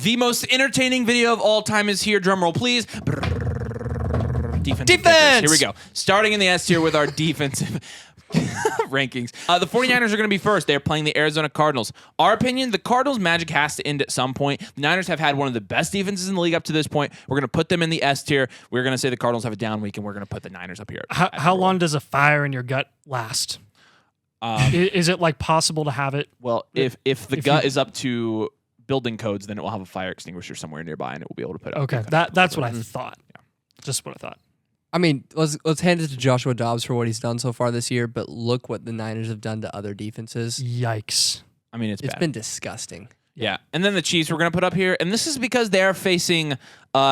The most entertaining video of all time is here. Drum roll, please. Defense. Here we go. Starting in the S tier with our defensive rankings. The 49ers are going to be first. They're playing the Arizona Cardinals. Our opinion, the Cardinals' magic has to end at some point. The Niners have had one of the best defenses in the league up to this point. We're going to put them in the S tier. We're going to say the Cardinals have a down week, and we're going to put the Niners up here. How long does a fire in your gut last? Is it like possible to have it? Well, if the gut is up to building codes, then it will have a fire extinguisher somewhere nearby, and it will be able to put it out. Okay, that's what I thought. Yeah. Just what I thought. I mean, let's hand it to Joshua Dobbs for what he's done so far this year, but look what the Niners have done to other defenses. Yikes. I mean, it's It's bad. been disgusting. Yeah. And then the Chiefs we're going to put up here, and this is because they are facing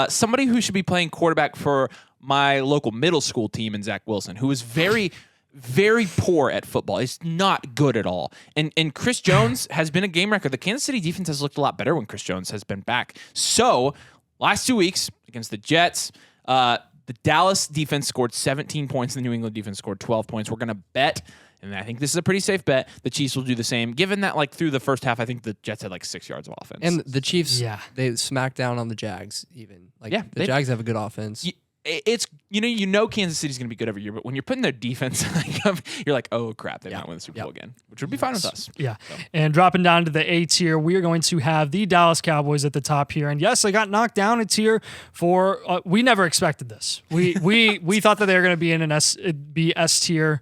somebody who should be playing quarterback for my local middle school team in Zach Wilson, who is very, very poor at football. He's not good at all. And Chris Jones has been a game wrecker. The Kansas City defense has looked a lot better when Chris Jones has been back. So, last 2 weeks against the Jets, the Dallas defense scored 17 points, and the New England defense scored 12 points. We're going to bet, and I think this is a pretty safe bet, the Chiefs will do the same, given that like through the first half, I think the Jets had like 6 yards of offense. And the Chiefs, Yeah. they smacked down on the Jags even. Like, Yeah, the Jags have a good offense. It's you know Kansas City's going to be good every year, but when you're putting their defense up, you're like, oh crap, they might win the Super Bowl again, which would be fine with us. Yeah. And dropping down to the A tier, we are going to have the Dallas Cowboys at the top here. And yes, they got knocked down a tier for we never expected this. We thought that they were going to be in an S tier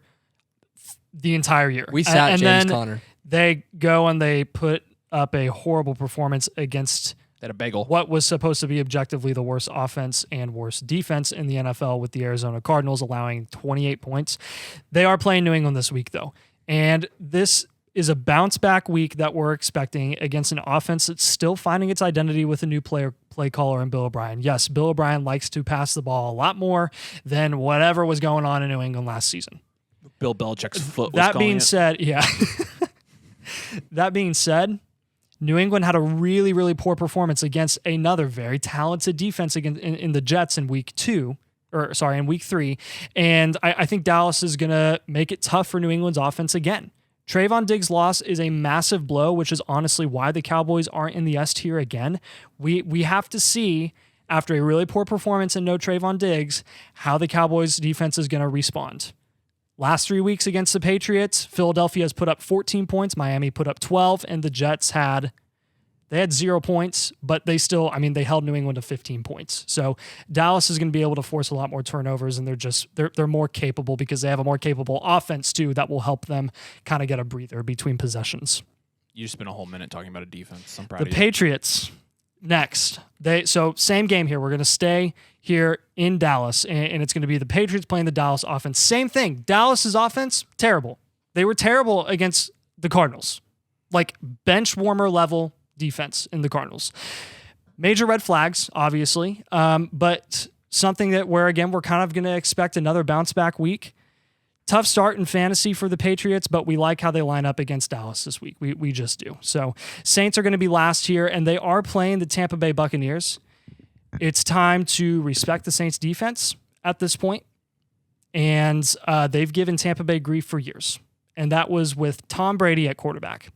the entire year. We sat and James then Conner. They go and they put up a horrible performance against That a bagel. what was supposed to be objectively the worst offense and worst defense in the NFL with the Arizona Cardinals allowing 28 points. They are playing New England this week, though. And this is a bounce back week that we're expecting against an offense that's still finding its identity with a new play caller in Bill O'Brien. Yes, Bill O'Brien likes to pass the ball a lot more than whatever was going on in New England last season. Bill Belichick's foot was That calling being it. said, yeah. That being said, New England had a really, really poor performance against another very talented defense in the Jets in week 3. And I think Dallas is going to make it tough for New England's offense again. Trayvon Diggs' loss is a massive blow, which is honestly why the Cowboys aren't in the S tier again. We have to see, after a really poor performance and no Trayvon Diggs, how the Cowboys defense is going to respond. Last 3 weeks against the Patriots, Philadelphia has put up 14 points, Miami put up 12, and the Jets had 0 points, but they held New England to 15 points. So Dallas is going to be able to force a lot more turnovers, and they're more capable because they have a more capable offense too that will help them kind of get a breather between possessions. You just spent a whole minute talking about a defense. I'm proud The of you. Patriots next. So same game here. We're going to stay here in Dallas, and it's going to be the Patriots playing the Dallas offense. Same thing. Dallas's offense, terrible. They were terrible against the Cardinals. Like bench warmer level defense in the Cardinals. Major red flags, obviously, but something that we're kind of going to expect another bounce back week. Tough start in fantasy for the Patriots, but we like how they line up against Dallas this week. We just do. So Saints are going to be last here, and they are playing the Tampa Bay Buccaneers. It's time to respect the Saints defense at this point, and they've given Tampa Bay grief for years, and that was with Tom Brady at quarterback.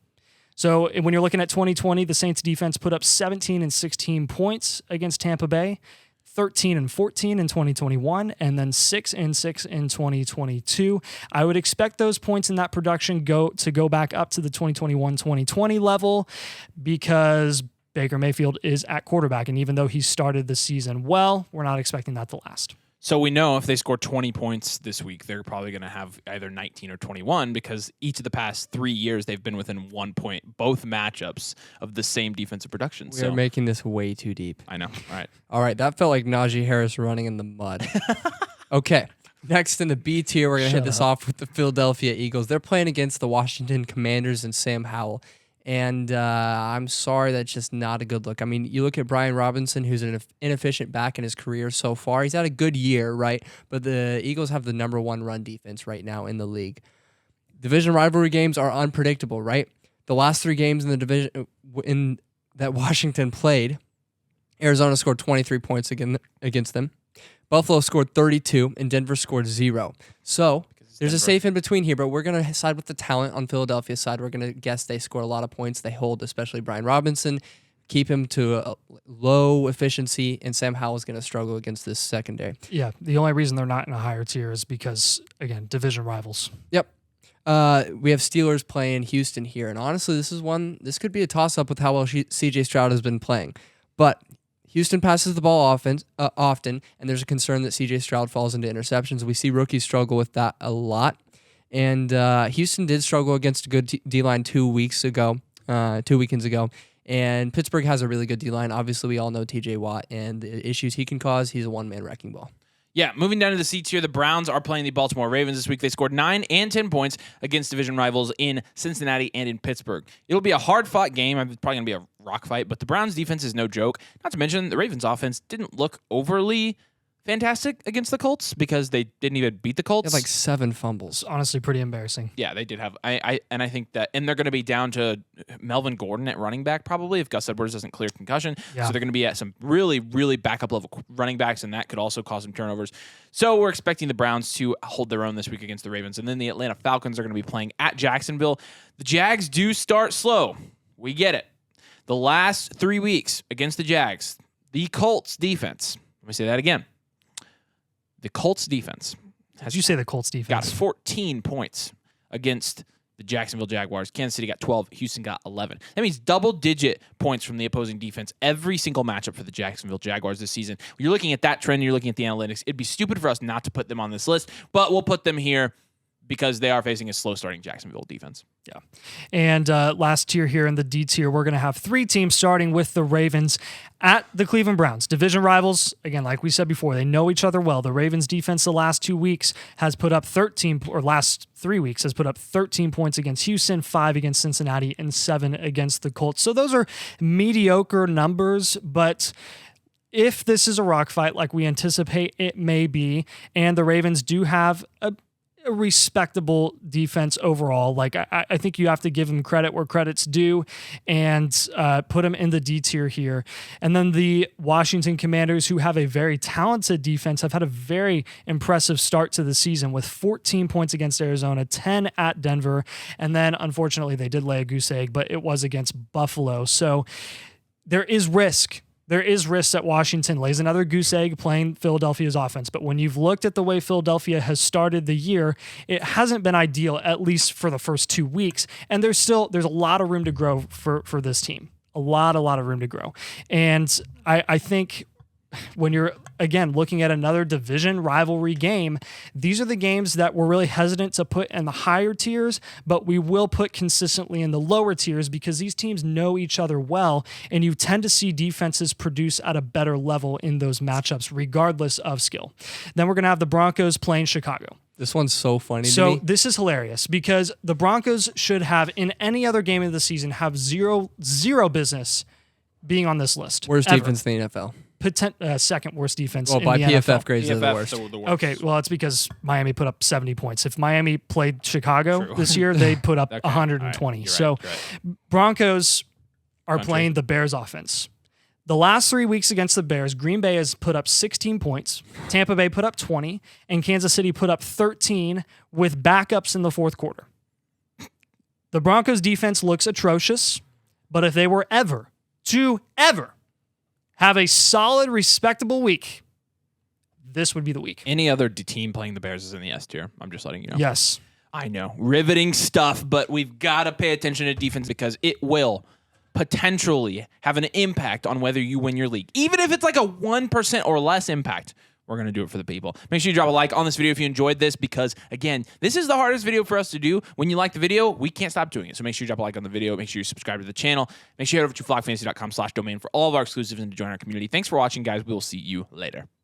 So when you're looking at 2020, the Saints defense put up 17 and 16 points against Tampa Bay, 13 and 14 in 2021, and then 6 and 6 in 2022. I would expect those points in that production to go back up to the 2021-2020 level because Baker Mayfield is at quarterback. And even though he started the season well, we're not expecting that to last. So we know if they score 20 points this week, they're probably going to have either 19 or 21 because each of the past 3 years they've been within 1 point, both matchups of the same defensive production. We are making this way too deep. I know. All right. All right, that felt like Najee Harris running in the mud. Okay, next in the B tier, we're going to hit this off with the Philadelphia Eagles. They're playing against the Washington Commanders and Sam Howell. And I'm sorry, that's just not a good look. I mean, you look at Brian Robinson, who's an inefficient back in his career so far. He's had a good year, right? But the Eagles have the number 1 run defense right now in the league. Division rivalry games are unpredictable, right? The last 3 games in the division that Washington played, Arizona scored 23 points against them. Buffalo scored 32, and Denver scored 0. So there's a safe in between here, but we're going to side with the talent on Philadelphia's side. We're going to guess they score a lot of points. They hold, especially Brian Robinson. keep him to a low efficiency, and Sam Howell is going to struggle against this secondary. Yeah, the only reason they're not in a higher tier is because, again, division rivals. Yep. We have Steelers playing Houston here, and honestly, this could be a toss-up with how well C.J. Stroud has been playing. But Houston passes the ball often, and there's a concern that C.J. Stroud falls into interceptions. We see rookies struggle with that a lot, and Houston did struggle against a good D-line 2 weekends ago, and Pittsburgh has a really good D-line. Obviously, we all know T.J. Watt and the issues he can cause. He's a one-man wrecking ball. Yeah, moving down to the C tier, the Browns are playing the Baltimore Ravens this week. They scored 9 and 10 points against division rivals in Cincinnati and in Pittsburgh. It'll be a hard-fought game. It's probably going to be a rock fight, but the Browns' defense is no joke. Not to mention, the Ravens' offense didn't look overly fantastic against the Colts because they didn't even beat the They Colts. have like 7 fumbles. It's honestly pretty embarrassing. Yeah, they did have. I think that, and they're going to be down to Melvin Gordon at running back probably if Gus Edwards doesn't clear concussion. Yeah. So they're going to be at some really, really backup level running backs, and that could also cause some turnovers. So we're expecting the Browns to hold their own this week against the Ravens, and then the Atlanta Falcons are going to be playing at Jacksonville. The Jags do start slow. We get it. The last 3 weeks against the Jags, the Colts defense. Let me say that again. The Colts defense Did you say the Colts got defense? 14 points against the Jacksonville Jaguars. Kansas City got 12. Houston got 11. That means double-digit points from the opposing defense every single matchup for the Jacksonville Jaguars this season. You're looking at that trend. You're looking at the analytics. It'd be stupid for us not to put them on this list, but we'll put them here because they are facing a slow-starting Jacksonville defense. Yeah. And last tier here in the D tier, we're going to have 3 teams starting with the Ravens at the Cleveland Browns. Division rivals, again, like we said before, they know each other well. The Ravens defense the last 2 weeks has put up 13, or last 3 weeks has put up 13 points against Houston, 5 against Cincinnati, and 7 against the Colts. So those are mediocre numbers, but if this is a rock fight like we anticipate it may be, and the Ravens do have a respectable defense overall. Like I think you have to give them credit where credit's due and put them in the D tier here. And then the Washington Commanders, who have a very talented defense, have had a very impressive start to the season with 14 points against Arizona, 10 at Denver. And then unfortunately they did lay a goose egg, but it was against Buffalo. So there is risk. There is risk that Washington lays another goose egg playing Philadelphia's offense. But when you've looked at the way Philadelphia has started the year, it hasn't been ideal, at least for the first 2 weeks. And there's a lot of room to grow for this team. A lot of room to grow. And I think when you're, again, looking at another division rivalry game, these are the games that we're really hesitant to put in the higher tiers, but we will put consistently in the lower tiers because these teams know each other well, and you tend to see defenses produce at a better level in those matchups, regardless of skill. Then we're going to have the Broncos playing Chicago. This one's so funny to So me. this is hilarious because the Broncos should have, in any other game of the season, have zero business being on this list. Worst ever. defense in the NFL. Second worst defense Well, in by the PFF NFL. grades, they're the worst. Okay, well, it's because Miami put up 70 points. If Miami played Chicago True. this year, they put up Okay, 120. all right, you're So right, you're right. Broncos are Country. playing the Bears offense. The last 3 weeks against the Bears, Green Bay has put up 16 points, Tampa Bay put up 20, and Kansas City put up 13 with backups in the fourth quarter. The Broncos defense looks atrocious, but if they were ever have a solid, respectable week, this would be the week. Any other team playing the Bears is in the S tier. I'm just letting you know. Yes. I know. Riveting stuff, but we've got to pay attention to defense because it will potentially have an impact on whether you win your league. Even if it's like a 1% or less impact, we're going to do it for the people. Make sure you drop a like on this video if you enjoyed this because, again, this is the hardest video for us to do. When you like the video, we can't stop doing it. So make sure you drop a like on the video. Make sure you subscribe to the channel. Make sure you head over to flockfantasy.com/domain for all of our exclusives and to join our community. Thanks for watching, guys. We will see you later.